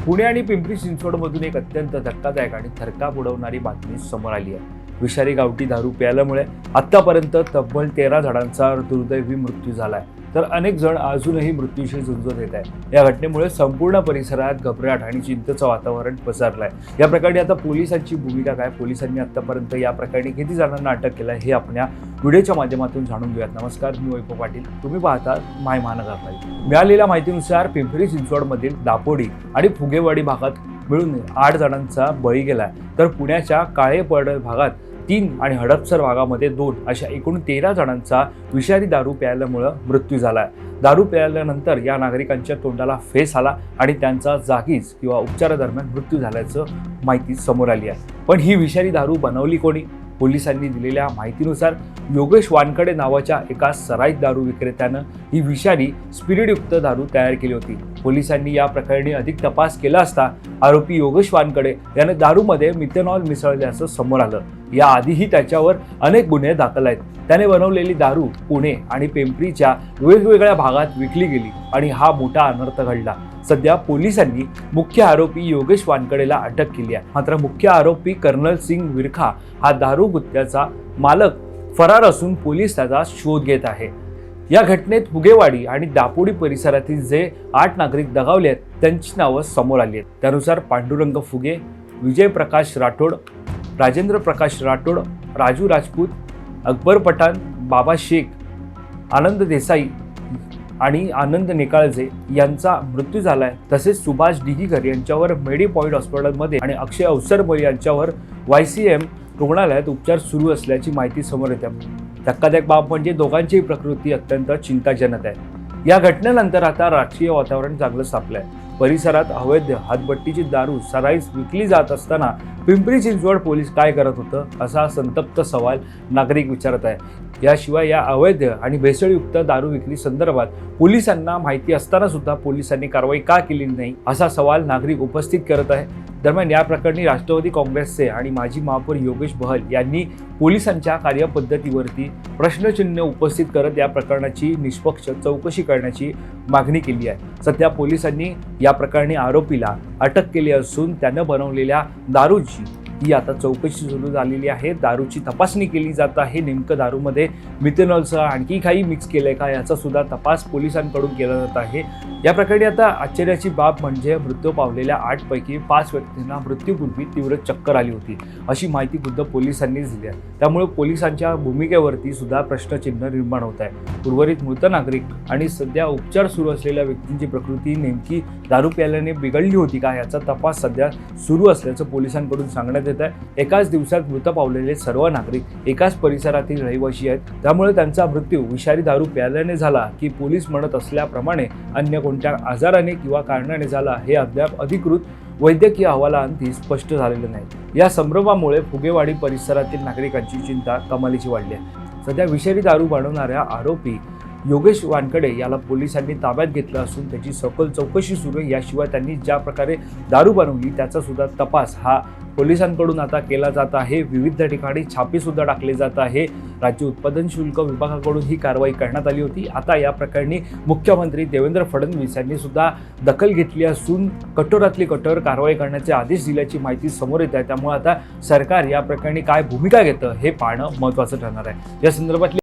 पुणे आणि पिंपरी चिंचवडमधून एक अत्यंत धक्कादायक आणि थरकाप उडवणारी बातमी समोर आली आहे। विषारी गावठी दारू प्यायल्यामुळे आतापर्यंत तब्बल 13 जणांचा दुर्दैवी मृत्यू झालाय, तर अनेक जण अजूनही मृत्यूशी झुंज देत आहेत। या घटनेमुळे संपूर्ण परिसरात घबराट आणि चिंतेचं वातावरण पसरलंय। या प्रकरणी आता पोलिसांची भूमिका काय, पोलिसांनी आतापर्यंत या प्रकरणी किती जणांना अटक केलंय हे आपण या व्हिडिओच्या माध्यमातून जाणून घेऊयात। नमस्कार, मी वैभव पाटील, तुम्ही पाहता माय महानगर लाईव्ह। मिळालेल्या माहितीनुसार पिंपरी चिंचवडमधील दापोडी आणि फुगेवाडी भागात मिळून 8 जणांचा बळी गेलाय, तर पुण्याच्या काळेपड भागात 3 आणि हडपसर भागामध्ये 2 अशा एकूण 13 जणांचा विषारी दारू प्यायल्यामुळे मृत्यू झालाय। दारू प्यायल्यानंतर या नागरिकांच्या तोंडाला फेस आला आणि त्यांचा जागीच किंवा उपचारादरम्यान मृत्यू झाल्याचं माहिती समोर आली आहे। पण ही विषारी दारू बनवली कोणी? पोलिसांनी दिलेल्या माहितीनुसार योगेश वानकडे नावाच्या एका सराईत दारू विक्रेत्यानं ही विषारी स्पिरिटयुक्त दारू तयार केली होती। पोलिसांनी या प्रकरणी अधिक तपास केला असता आरोपी योगेश वानकडे याने दारूमध्ये मिथेनॉल मिसळल्याचं समोर आलं। याआधीही त्याच्यावर अनेक गुन्हे दाखल आहेत। त्याने बनवलेली दारू पुणे आणि पिंपरीच्या वेगवेगळ्या भागात विकली गेली आणि हा मोठा अनर्थ घडला। सध्या पोलिसांनी मुख्य आरोपी योगेश वानकडेला अटक केली आहे, मात्र मुख्य आरोपी कर्नल सिंग विरखा हा दारू गुत्त्याचा मालक फरार असून पोलीस त्याचा शोध घेत आहे। या घटनेत फुगेवाडी आणि दापोडी परिसरातील जे 8 नागरिक दगावले आहेत त्यांची नावं समोर आली आहेत। त्यानुसार पांडुरंग फुगे, विजय प्रकाश राठोड, राजेंद्र प्रकाश राठोड, राजू राजपूत, अकबर पठाण, बाबा शेख, आनंद देसाई आणि आनंद नेकाळजे यांचा मृत्यू झालाय। तसेच सुभाष डिगीकर यांच्यावर मेडी पॉइंट हॉस्पिटलमध्ये आणि अक्षय अवसरमल यांच्यावर YCM रुग्णालयात उपचार सुरू असल्याची माहिती समोर येते। धक्कादायक बाब म्हणजे दोघांचीही प्रकृती अत्यंत चिंताजनक आहे। या घटनेनंतर आता राजकीय वातावरण चांगलं तापलंय। परिसरात अवैध हातभट्टीची दारू सराईस विकली जात असताना पिंपरी चिंचवड पोलीस काय करत होतं, असा संतप्त सवाल नागरिक विचारत आहे। याशिवाय या अवैध आणि भेसळयुक्त दारू विक्री संदर्भात पोलिसांना माहिती असताना सुद्धा पोलिसांनी कारवाई का केली नाही, असा सवाल नागरिक उपस्थित करत आहे। दरम्यान या प्रकरणी राष्ट्रवादी काँग्रेसचे आणि माजी महापौर योगेश बहल यांनी पोलिसांच्या कार्यपद्धतीवरती प्रश्नचिन्ह उपस्थित करत या प्रकरणाची निष्पक्ष चौकशी करण्याची मागणी केली आहे। सध्या पोलिसांनी या प्रकरणी आरोपीला अटक केली असून त्यानं बनवलेल्या दारूची ही आता चौकशी सुरू झालेली आहे। दारूची तपासणी केली जात आहे। नेमकं दारूमध्ये मिथेनॉलसह आणखी काही मिक्स केलंय का याचा सुद्धा तपास पोलिसांकडून केला जात आहे। या प्रकरणी आता आश्चर्याची बाब म्हणजे मृत्यू पावलेल्या 8 पैकी 5 व्यक्तींना मृत्यूपूर्वी तीव्र चक्कर आली होती, अशी माहिती खुद्द पोलिसांनीच दिली आहे। त्यामुळे पोलिसांच्या भूमिकेवरती सुद्धा प्रश्नचिन्ह निर्माण होत आहे। उर्वरित मृत नागरिक आणि सध्या उपचार सुरू असलेल्या व्यक्तींची प्रकृती नेमकी दारू प्यायल्याने बिघडली होती का याचा तपास सध्या सुरू असल्याचं पोलिसांकडून सांगण्यात येत आहे। एकाच दिवसात मृत पावलेले सर्व नागरिक एकाच परिसरातील रहिवासी आहेत, त्यामुळे त्यांचा मृत्यू विषारी दारू प्यायल्याने झाला की पोलीस म्हणत असल्याप्रमाणे अन्य कोणत्या आजाराने किंवा कारणाने झाला हे अद्याप अधिकृत वैद्यकीय अहवालांती स्पष्ट झालेलं नाही। या संभ्रमामुळे फुगेवाडी परिसरातील नागरिकांची चिंता कमालीची वाढली आहे। सध्या विषारी दारू बनवणाऱ्या आरोपी योगेश वानकडे याला पोलिसांनी ताब्यात घेतलं असून त्याची सखोल चौकशी सुरू आहे। याशिवाय त्यांनी ज्या प्रकारे दारू बनवली त्याचा सुद्धा तपास हा पोलिसांकडून आता केला जात आहे। विविध ठिकाणी छापे सुद्धा टाकले जात आहे। राज्य उत्पादन शुल्क विभागाकडून ही कारवाई करण्यात आली होती। आता या प्रकरणी मुख्यमंत्री देवेंद्र फडणवीस यांनी सुद्धा दखल घेतली असून कठोरातली कठोर कारवाई करण्याचे आदेश दिल्याची माहिती समोर येत आहे। त्यामुळे आता सरकार या प्रकरणी काय भूमिका घेतं हे पाहणं महत्त्वाचं ठरणार आहे। या संदर्भातली